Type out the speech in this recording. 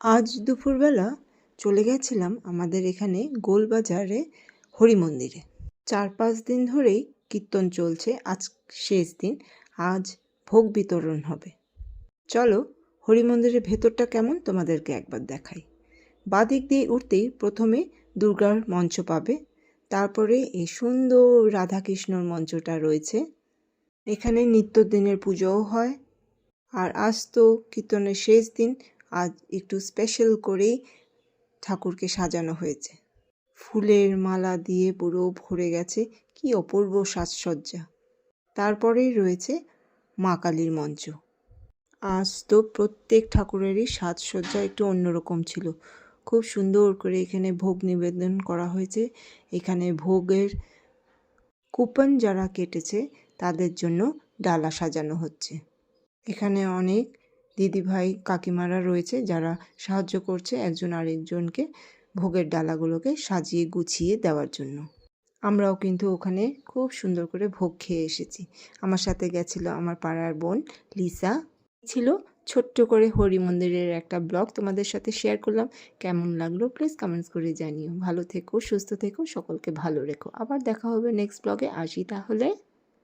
আজ দুপুরবেলা চলে গেছিলাম আমাদের এখানে গোলবাজারে হরি মন্দিরে। 4-5 দিন ধরেই কীর্তন চলছে, আজ শেষ দিন। আজ ভোগ বিতরণ হবে। চলো হরি মন্দিরের ভেতরটা কেমন তোমাদেরকে একবার দেখাই। বাদিক দিয়ে উঠতেই প্রথমে দুর্গার মঞ্চ পাবে, তারপরে এই সুন্দর রাধাকৃষ্ণর মঞ্চটা রয়েছে। এখানে নিত্যদিনের পুজোও হয়। আর আজ তো কীর্তনের শেষ দিন, আজ একটু স্পেশাল করেই ঠাকুরকে সাজানো হয়েছে। ফুলের মালা দিয়ে পুরো ভরে গেছে, কি অপূর্ব সাজসজ্জা। তারপরেই রয়েছে মা কালীর মঞ্চ। আজ তো প্রত্যেক ঠাকুরেরই সাজসজ্জা একটু অন্যরকম ছিল। খুব সুন্দর করে এখানে ভোগ নিবেদন করা হয়েছে। এখানে ভোগের কুপন যারা কেটেছে তাদের জন্য ডালা সাজানো হচ্ছে। এখানে অনেক দিদিভাই কাকিমারা রয়েছে যারা সাহায্য করছে একজন আরেকজনকে ভোগের ডালাগুলোকে সাজিয়ে গুছিয়ে দেওয়ার জন্য। আমরাও কিন্তু ওখানে খুব সুন্দর করে ভোগ খেয়ে এসেছি। আমার সাথে গেছিল আমার পাড়ার বোন লিসা। ছিল ছোট্ট করে হরি মন্দিরের একটা ব্লগ তোমাদের সাথে শেয়ার করলাম। কেমন লাগলো প্লিজ কমেন্টস করে জানিও। ভালো থেকো, সুস্থ থেকো, সকলকে ভালো রেখো। আবার দেখা হবে নেক্সট ব্লগে। আসি তাহলে।